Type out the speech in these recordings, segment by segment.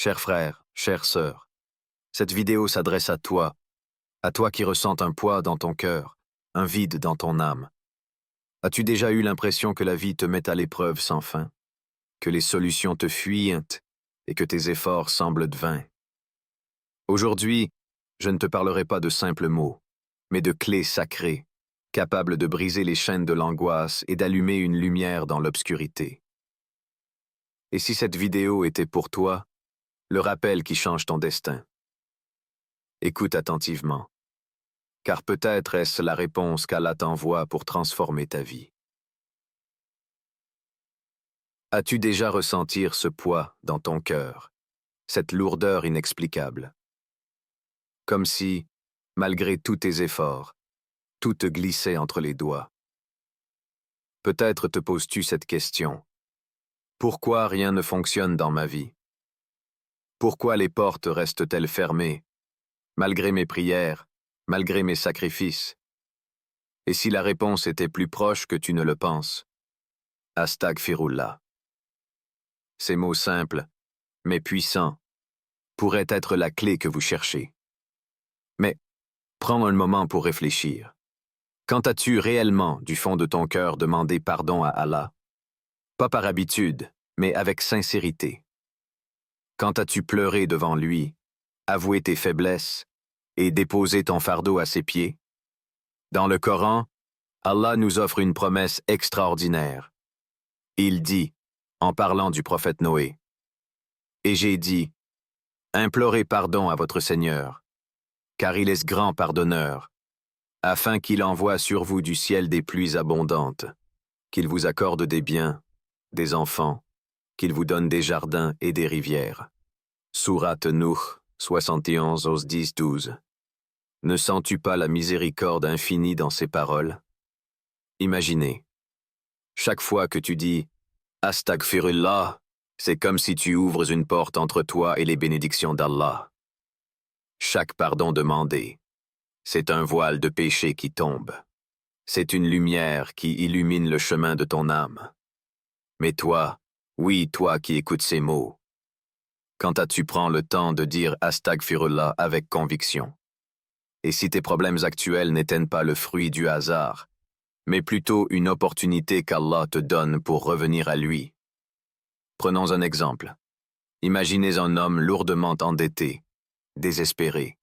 Cher frère, chère sœur, cette vidéo s'adresse à toi qui ressens un poids dans ton cœur, un vide dans ton âme. As-tu déjà eu l'impression que la vie te met à l'épreuve sans fin, que les solutions te fuient et que tes efforts semblent vains? Aujourd'hui, je ne te parlerai pas de simples mots, mais de clés sacrées, capables de briser les chaînes de l'angoisse et d'allumer une lumière dans l'obscurité. Et si cette vidéo était pour toi, le rappel qui change ton destin? Écoute attentivement, car peut-être est-ce la réponse qu'Allah t'envoie pour transformer ta vie. As-tu déjà ressenti ce poids dans ton cœur, cette lourdeur inexplicable? Comme si, malgré tous tes efforts, tout te glissait entre les doigts. Peut-être te poses-tu cette question. Pourquoi rien ne fonctionne dans ma vie? Pourquoi les portes restent-elles fermées, malgré mes prières, malgré mes sacrifices? Et si la réponse était plus proche que tu ne le penses? Astaghfirullah. Ces mots simples, mais puissants, pourraient être la clé que vous cherchez. Mais prends un moment pour réfléchir. Quand as-tu réellement, du fond de ton cœur, demandé pardon à Allah? Pas par habitude, mais avec sincérité. Quand as-tu pleuré devant lui, avoué tes faiblesses et déposé ton fardeau à ses pieds? Dans le Coran, Allah nous offre une promesse extraordinaire. Il dit, en parlant du prophète Noé, « Et j'ai dit, implorez pardon à votre Seigneur, car il est grand pardonneur, afin qu'il envoie sur vous du ciel des pluies abondantes, qu'il vous accorde des biens, des enfants, qu'il vous donne des jardins et des rivières. » Sourate Nuh, 71, 10-12. Ne sens-tu pas la miséricorde infinie dans ces paroles? Imaginez, chaque fois que tu dis « Astaghfirullah », c'est comme si tu ouvres une porte entre toi et les bénédictions d'Allah. Chaque pardon demandé, c'est un voile de péché qui tombe. C'est une lumière qui illumine le chemin de ton âme. Mais toi, oui, toi qui écoutes ces mots, quand tu prends le temps de dire Astaghfirullah avec conviction? Et si tes problèmes actuels n'éteignent pas le fruit du hasard, mais plutôt une opportunité qu'Allah te donne pour revenir à lui? Prenons un exemple. Imaginez un homme lourdement endetté, désespéré.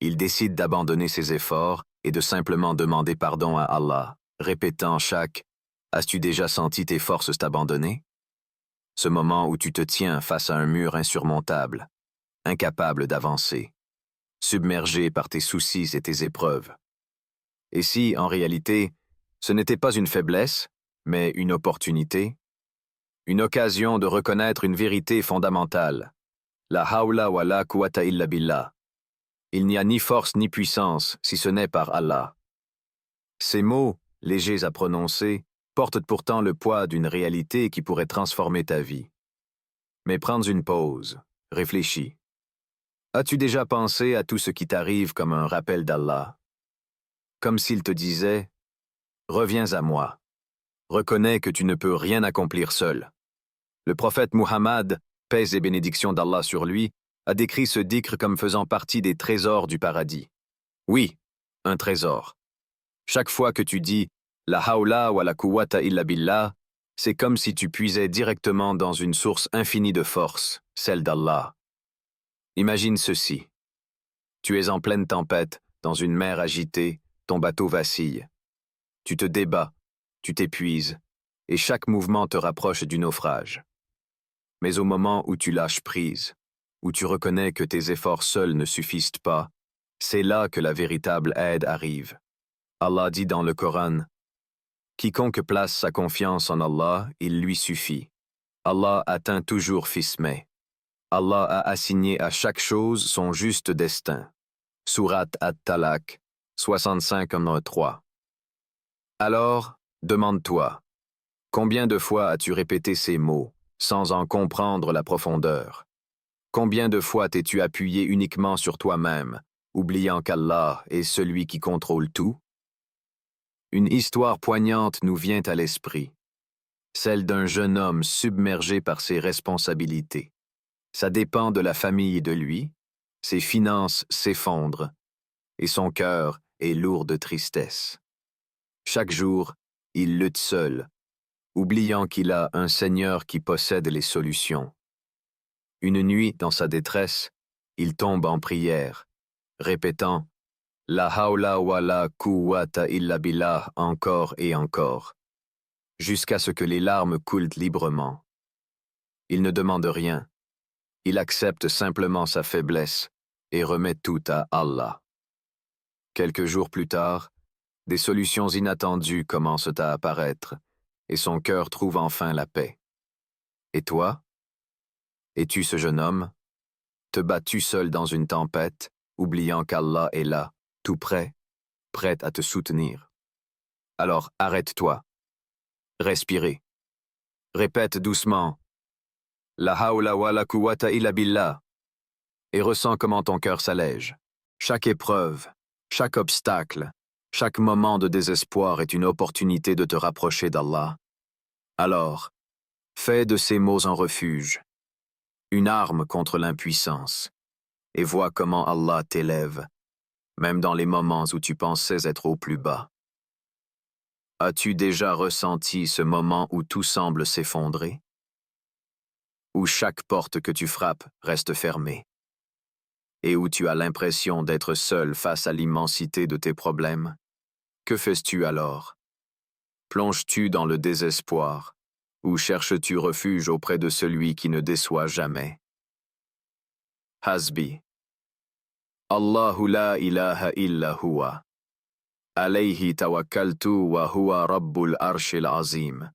Il décide d'abandonner ses efforts et de simplement demander pardon à Allah, répétant chaque « As-tu déjà senti tes forces t'abandonner ?» Ce moment où tu te tiens face à un mur insurmontable, incapable d'avancer, submergé par tes soucis et tes épreuves. Et si, en réalité, ce n'était pas une faiblesse, mais une opportunité? Une occasion de reconnaître une vérité fondamentale. La hawla wa la quwwata illa billah. Il n'y a ni force ni puissance si ce n'est par Allah. Ces mots, légers à prononcer, portent pourtant le poids d'une réalité qui pourrait transformer ta vie. Mais prends une pause, réfléchis. As-tu déjà pensé à tout ce qui t'arrive comme un rappel d'Allah? Comme s'il te disait « Reviens à moi. Reconnais que tu ne peux rien accomplir seul. » Le prophète Muhammad, paix et bénédiction d'Allah sur lui, a décrit ce dhikr comme faisant partie des trésors du paradis. Oui, un trésor. Chaque fois que tu dis « La hawla wa la quwwata illa billah », c'est comme si tu puisais directement dans une source infinie de force, celle d'Allah. Imagine ceci. Tu es en pleine tempête, dans une mer agitée, ton bateau vacille. Tu te débats, tu t'épuises, et chaque mouvement te rapproche du naufrage. Mais au moment où tu lâches prise, où tu reconnais que tes efforts seuls ne suffisent pas, c'est là que la véritable aide arrive. Allah dit dans le Coran, « Quiconque place sa confiance en Allah, il lui suffit. Allah atteint toujours Fismeh. Allah a assigné à chaque chose son juste destin. » Sourate At-Talaq, 65-3. Alors, demande-toi, combien de fois as-tu répété ces mots, sans en comprendre la profondeur? Combien de fois t'es-tu appuyé uniquement sur toi-même, oubliant qu'Allah est celui qui contrôle tout? Une histoire poignante nous vient à l'esprit, celle d'un jeune homme submergé par ses responsabilités. Ça dépend de la famille de lui, ses finances s'effondrent, et son cœur est lourd de tristesse. Chaque jour, il lutte seul, oubliant qu'il a un Seigneur qui possède les solutions. Une nuit, dans sa détresse, il tombe en prière, répétant « La hawla wa la quwwata illa billah » encore et encore, jusqu'à ce que les larmes coulent librement. Il ne demande rien, il accepte simplement sa faiblesse et remet tout à Allah. Quelques jours plus tard, des solutions inattendues commencent à apparaître, et son cœur trouve enfin la paix. Et toi? Es-tu ce jeune homme? Te bats-tu seul dans une tempête, oubliant qu'Allah est là, tout près, prêt à te soutenir? Alors arrête-toi. Respirez. Répète doucement « La hawla wa la quwwata illa billah » et ressens comment ton cœur s'allège. Chaque épreuve, chaque obstacle, chaque moment de désespoir est une opportunité de te rapprocher d'Allah. Alors, fais de ces mots un refuge, une arme contre l'impuissance, et vois comment Allah t'élève, même dans les moments où tu pensais être au plus bas. As-tu déjà ressenti ce moment où tout semble s'effondrer? Où chaque porte que tu frappes reste fermée? Et où tu as l'impression d'être seul face à l'immensité de tes problèmes? Que fais-tu alors? Plonges-tu dans le désespoir, ou cherches-tu refuge auprès de celui qui ne déçoit jamais? Hasbi. Allahu la ilaha illa huwa. Alayhi tawakkaltu wa huwa rabbul arshil azim.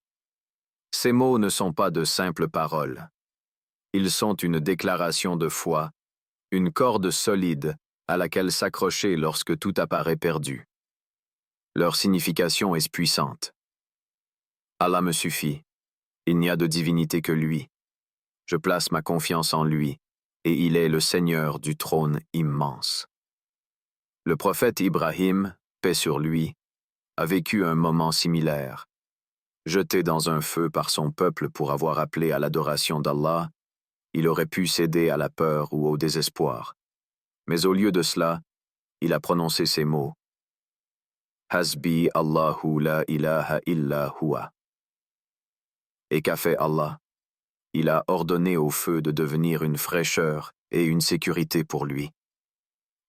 Ces mots ne sont pas de simples paroles. Ils sont une déclaration de foi, une corde solide à laquelle s'accrocher lorsque tout apparaît perdu. Leur signification est puissante. Allah me suffit. Il n'y a de divinité que lui. Je place ma confiance en lui, et il est le Seigneur du trône immense. Le prophète Ibrahim, paix sur lui, a vécu un moment similaire. Jeté dans un feu par son peuple pour avoir appelé à l'adoration d'Allah, il aurait pu céder à la peur ou au désespoir. Mais au lieu de cela, il a prononcé ces mots. Hasbi Allahu la ilaha illa huwa. Et qu'a fait Allah? Il a ordonné au feu de devenir une fraîcheur et une sécurité pour lui.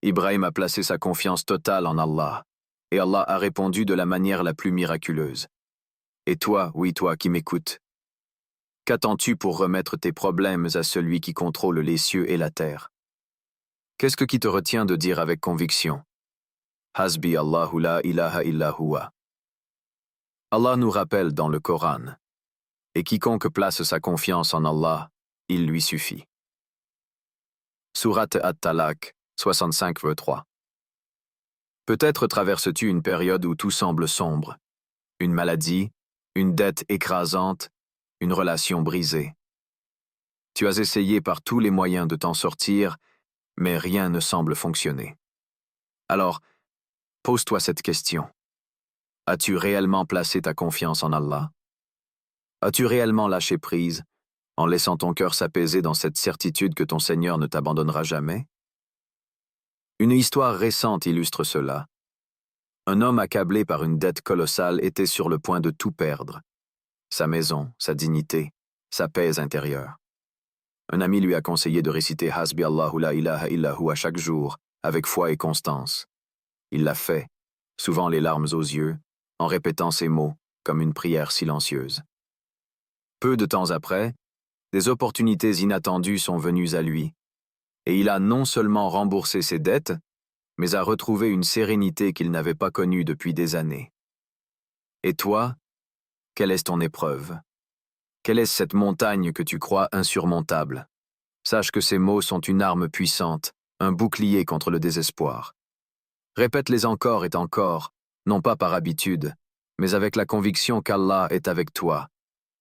Ibrahim a placé sa confiance totale en Allah, et Allah a répondu de la manière la plus miraculeuse. Et toi, oui toi qui m'écoutes, qu'attends-tu pour remettre tes problèmes à celui qui contrôle les cieux et la terre? Qu'est-ce qui te retient de dire avec conviction? Hasbi Allahu la ilaha illa huwa. Allah nous rappelle dans le Coran, et quiconque place sa confiance en Allah, il lui suffit. Sourate At-Talaq, 65-3. Peut-être traverses-tu une période où tout semble sombre. Une maladie, une dette écrasante, une relation brisée. Tu as essayé par tous les moyens de t'en sortir, mais rien ne semble fonctionner. Alors, pose-toi cette question. As-tu réellement placé ta confiance en Allah? As-tu réellement lâché prise, en laissant ton cœur s'apaiser dans cette certitude que ton Seigneur ne t'abandonnera jamais? Une histoire récente illustre cela. Un homme accablé par une dette colossale était sur le point de tout perdre. Sa maison, sa dignité, sa paix intérieure. Un ami lui a conseillé de réciter Hasbi Allahu la ilaha illa huwa chaque jour, avec foi et constance. Il l'a fait, souvent les larmes aux yeux, en répétant ces mots comme une prière silencieuse. Peu de temps après, des opportunités inattendues sont venues à lui, et il a non seulement remboursé ses dettes, mais a retrouvé une sérénité qu'il n'avait pas connue depuis des années. Et toi, quelle est ton épreuve? Quelle est cette montagne que tu crois insurmontable? Sache que ces mots sont une arme puissante, un bouclier contre le désespoir. Répète-les encore et encore, non pas par habitude, mais avec la conviction qu'Allah est avec toi,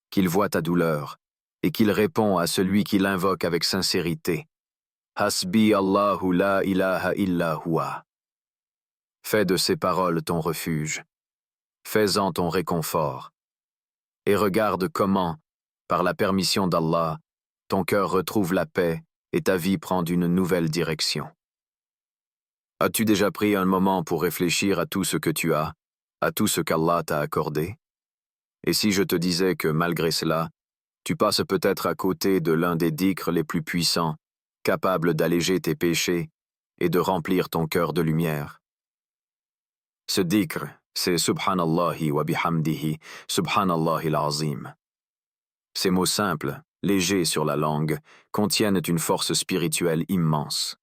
qu'il voit ta douleur, et qu'il répond à celui qui l'invoque avec sincérité. Hasbi Allahu la ilaha illa huwa. Fais de ces paroles ton refuge. Fais-en ton réconfort. Et regarde comment, par la permission d'Allah, ton cœur retrouve la paix et ta vie prend une nouvelle direction. As-tu déjà pris un moment pour réfléchir à tout ce que tu as, à tout ce qu'Allah t'a accordé? Et si je te disais que malgré cela, tu passes peut-être à côté de l'un des dhikrs les plus puissants, capable d'alléger tes péchés et de remplir ton cœur de lumière? Ce dhikr, c'est Subhanallahi wa bihamdihi, Subhanallahil azim. Ces mots simples, légers sur la langue, contiennent une force spirituelle immense.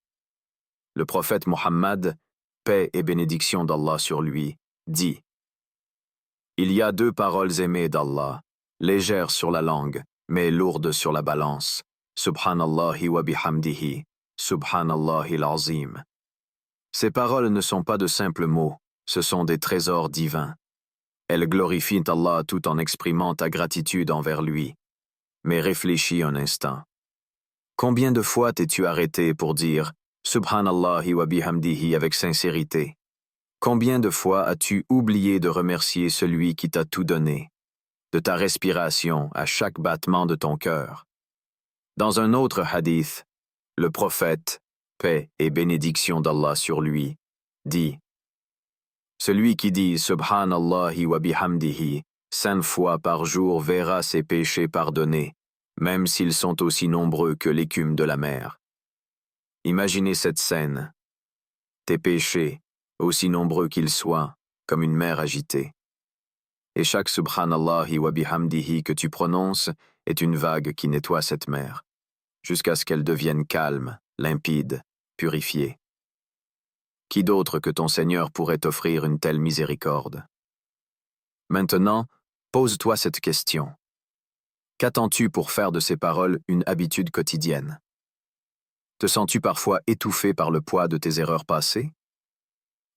Le prophète Mohammed, paix et bénédiction d'Allah sur lui, dit: Il y a deux paroles aimées d'Allah, légères sur la langue, mais lourdes sur la balance. Subhanallahi wa bihamdihi, Subhanallahil azim. Ces paroles ne sont pas de simples mots, ce sont des trésors divins. Elles glorifient Allah tout en exprimant ta gratitude envers lui. Mais réfléchis un instant. Combien de fois t'es-tu arrêté pour dire Subhanallahi wa bihamdihi avec sincérité? Combien de fois as-tu oublié de remercier celui qui t'a tout donné, de ta respiration à chaque battement de ton cœur? Dans un autre hadith, le prophète, paix et bénédiction d'Allah sur lui, dit: Celui qui dit Subhanallahi wa bihamdihi 5 fois par jour verra ses péchés pardonnés, même s'ils sont aussi nombreux que l'écume de la mer. Imaginez cette scène. Tes péchés, aussi nombreux qu'ils soient, comme une mer agitée. Et chaque Subhanallahi wa bihamdihi que tu prononces est une vague qui nettoie cette mer, jusqu'à ce qu'elle devienne calme, limpide, purifiée. Qui d'autre que ton Seigneur pourrait t'offrir une telle miséricorde? Maintenant, pose-toi cette question. Qu'attends-tu pour faire de ces paroles une habitude quotidienne? Te sens-tu parfois étouffé par le poids de tes erreurs passées?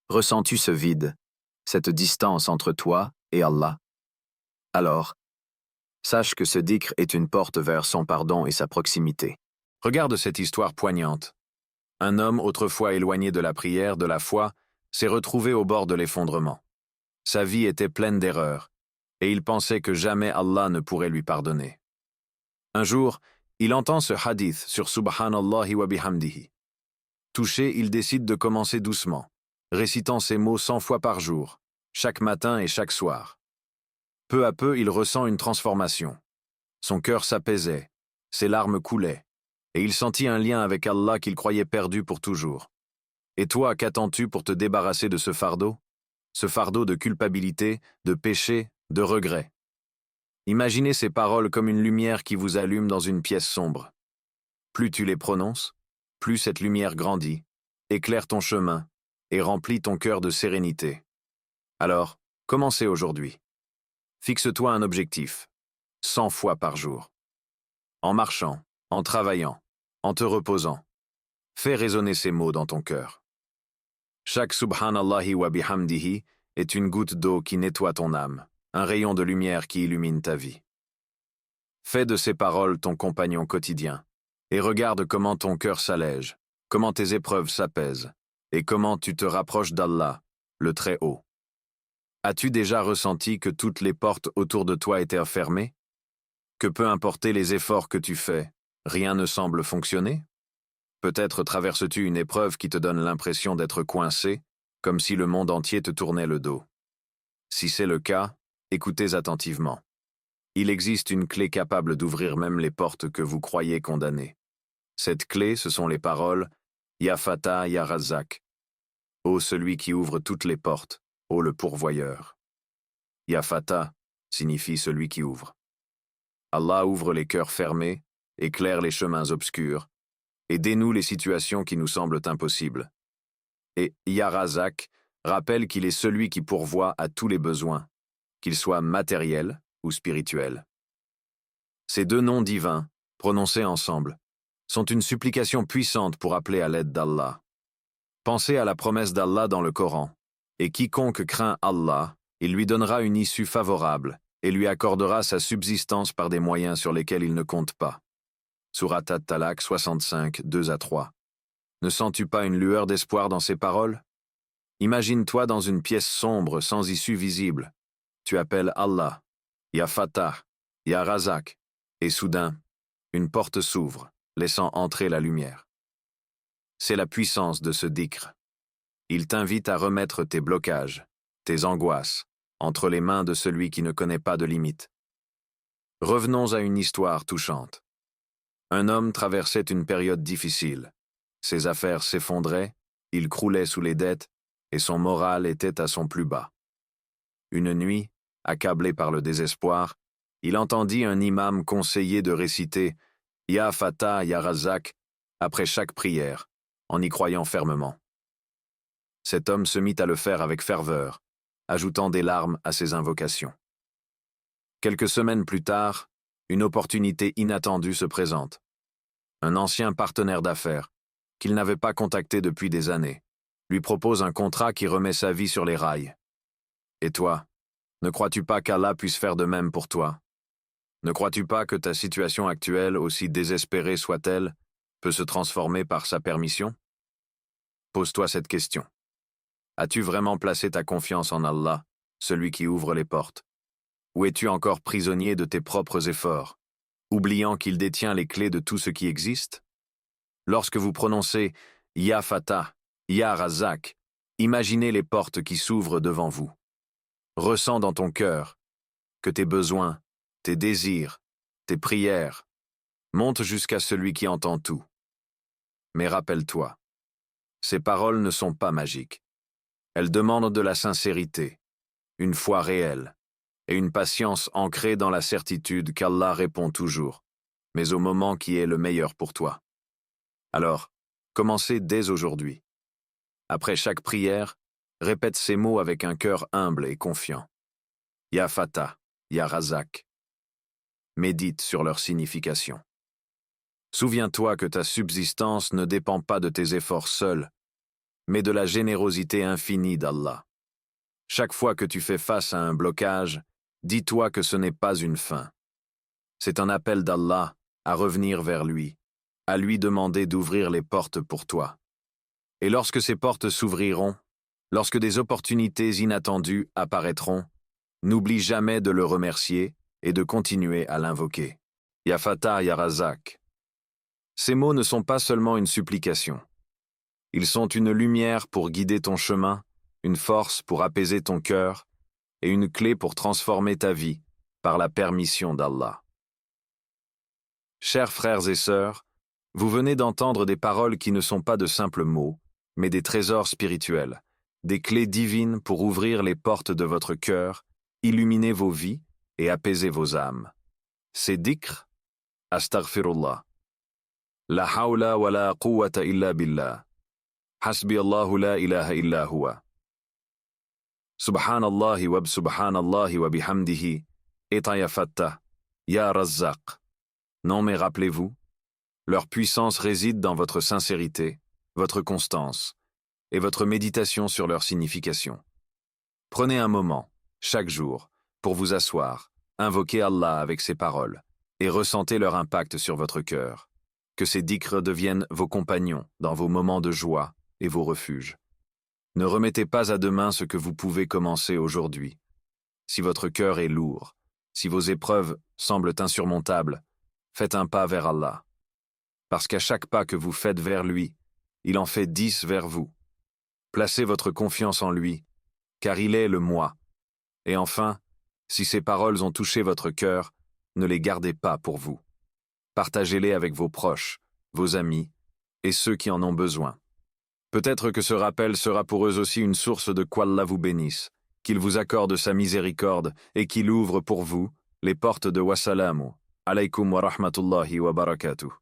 Ressens-tu ce vide, cette distance entre toi et Allah? Alors, sache que ce dhikr est une porte vers son pardon et sa proximité. Regarde cette histoire poignante. Un homme autrefois éloigné de la prière, de la foi, s'est retrouvé au bord de l'effondrement. Sa vie était pleine d'erreurs, et il pensait que jamais Allah ne pourrait lui pardonner. Un jour, il entend ce hadith sur Subhanallahi wa bihamdihi. Touché, il décide de commencer doucement, récitant ces mots 100 fois par jour, chaque matin et chaque soir. Peu à peu, il ressent une transformation. Son cœur s'apaisait, ses larmes coulaient, et il sentit un lien avec Allah qu'il croyait perdu pour toujours. Et toi, qu'attends-tu pour te débarrasser de ce fardeau? Ce fardeau de culpabilité, de péché, de regret. Imaginez ces paroles comme une lumière qui vous allume dans une pièce sombre. Plus tu les prononces, plus cette lumière grandit, éclaire ton chemin et remplit ton cœur de sérénité. Alors, commencez aujourd'hui. Fixe-toi un objectif, 100 fois par jour. En marchant, en travaillant, en te reposant, fais résonner ces mots dans ton cœur. Chaque Subhanallahi wa bihamdihi est une goutte d'eau qui nettoie ton âme, un rayon de lumière qui illumine ta vie. Fais de ces paroles ton compagnon quotidien, et regarde comment ton cœur s'allège, comment tes épreuves s'apaisent, et comment tu te rapproches d'Allah, le Très-Haut. As-tu déjà ressenti que toutes les portes autour de toi étaient fermées? Que peu importer les efforts que tu fais, rien ne semble fonctionner? Peut-être traverses-tu une épreuve qui te donne l'impression d'être coincé, comme si le monde entier te tournait le dos. Si c'est le cas, écoutez attentivement. Il existe une clé capable d'ouvrir même les portes que vous croyez condamnées. Cette clé, ce sont les paroles « Ya Fatah, Ya Razak » « Ô celui qui ouvre toutes les portes, ô le pourvoyeur ». Ya Fatah signifie celui qui ouvre. Allah ouvre les cœurs fermés, éclaire les chemins obscurs, et dénoue les situations qui nous semblent impossibles. Et Ya Razak rappelle qu'il est celui qui pourvoit à tous les besoins, qu'ils soient matériels ou spirituels. Ces deux noms divins, prononcés ensemble, sont une supplication puissante pour appeler à l'aide d'Allah. Pensez à la promesse d'Allah dans le Coran, et quiconque craint Allah, il lui donnera une issue favorable et lui accordera sa subsistance par des moyens sur lesquels il ne compte pas. Surat At-Talaq 65, 2-3. Ne sens-tu pas une lueur d'espoir dans ces paroles? Imagine-toi dans une pièce sombre sans issue visible. Tu appelles Allah, Ya Fatah, Ya Razak, et soudain, une porte s'ouvre, laissant entrer la lumière. C'est la puissance de ce dhikr. Il t'invite à remettre tes blocages, tes angoisses, entre les mains de celui qui ne connaît pas de limites. Revenons à une histoire touchante. Un homme traversait une période difficile. Ses affaires s'effondraient, il croulait sous les dettes, et son moral était à son plus bas. Une nuit, accablé par le désespoir, il entendit un imam conseiller de réciter « Ya Fatah, Ya Razak » après chaque prière, en y croyant fermement. Cet homme se mit à le faire avec ferveur, ajoutant des larmes à ses invocations. Quelques semaines plus tard, une opportunité inattendue se présente. Un ancien partenaire d'affaires, qu'il n'avait pas contacté depuis des années, lui propose un contrat qui remet sa vie sur les rails. Et toi, ne crois-tu pas qu'Allah puisse faire de même pour toi? Ne crois-tu pas que ta situation actuelle, aussi désespérée soit-elle, peut se transformer par sa permission? Pose-toi cette question. As-tu vraiment placé ta confiance en Allah, celui qui ouvre les portes? Ou es-tu encore prisonnier de tes propres efforts, oubliant qu'il détient les clés de tout ce qui existe? Lorsque vous prononcez « Ya Fatah, Ya Razak », imaginez les portes qui s'ouvrent devant vous. Ressens dans ton cœur que tes besoins, tes désirs, tes prières montent jusqu'à celui qui entend tout. Mais rappelle-toi, ces paroles ne sont pas magiques. Elles demandent de la sincérité, une foi réelle et une patience ancrée dans la certitude qu'Allah répond toujours, mais au moment qui est le meilleur pour toi. Alors, commencez dès aujourd'hui. Après chaque prière, répète ces mots avec un cœur humble et confiant. Ya Fatah, Ya Razak. Médite sur leur signification. Souviens-toi que ta subsistance ne dépend pas de tes efforts seuls, mais de la générosité infinie d'Allah. Chaque fois que tu fais face à un blocage, dis-toi que ce n'est pas une fin. C'est un appel d'Allah à revenir vers lui, à lui demander d'ouvrir les portes pour toi. Et lorsque ces portes s'ouvriront, lorsque des opportunités inattendues apparaîtront, n'oublie jamais de le remercier et de continuer à l'invoquer. Ya Fatah, Ya Razak. Ces mots ne sont pas seulement une supplication. Ils sont une lumière pour guider ton chemin, une force pour apaiser ton cœur et une clé pour transformer ta vie par la permission d'Allah. Chers frères et sœurs, vous venez d'entendre des paroles qui ne sont pas de simples mots, mais des trésors spirituels, des clés divines pour ouvrir les portes de votre cœur, illuminer vos vies et apaiser vos âmes. C'est dhikr, astaghfirullah. La hawla wa la quwwata illa billah. Hasbi Allahu la ilaha illa huwa. Subhanallahi wa subhanallahi wa bihamdihi. Eta ya Fattah, Ya Razzaq. Non mais rappelez-vous, leur puissance réside dans votre sincérité, votre constance et votre méditation sur leur signification. Prenez un moment, chaque jour, pour vous asseoir, invoquer Allah avec ces paroles et ressentez leur impact sur votre cœur. Que ces dhikrs deviennent vos compagnons dans vos moments de joie et vos refuges. Ne remettez pas à demain ce que vous pouvez commencer aujourd'hui. Si votre cœur est lourd, si vos épreuves semblent insurmontables, faites un pas vers Allah. Parce qu'à chaque pas que vous faites vers lui, il en fait 10 vers vous. Placez votre confiance en lui, car il est le moi. Et enfin, si ces paroles ont touché votre cœur, ne les gardez pas pour vous. Partagez-les avec vos proches, vos amis et ceux qui en ont besoin. Peut-être que ce rappel sera pour eux aussi une source de qu'Allah vous bénisse, qu'il vous accorde sa miséricorde et qu'il ouvre pour vous les portes de wassalamu. Alaykum wa rahmatullahi wa barakatuh.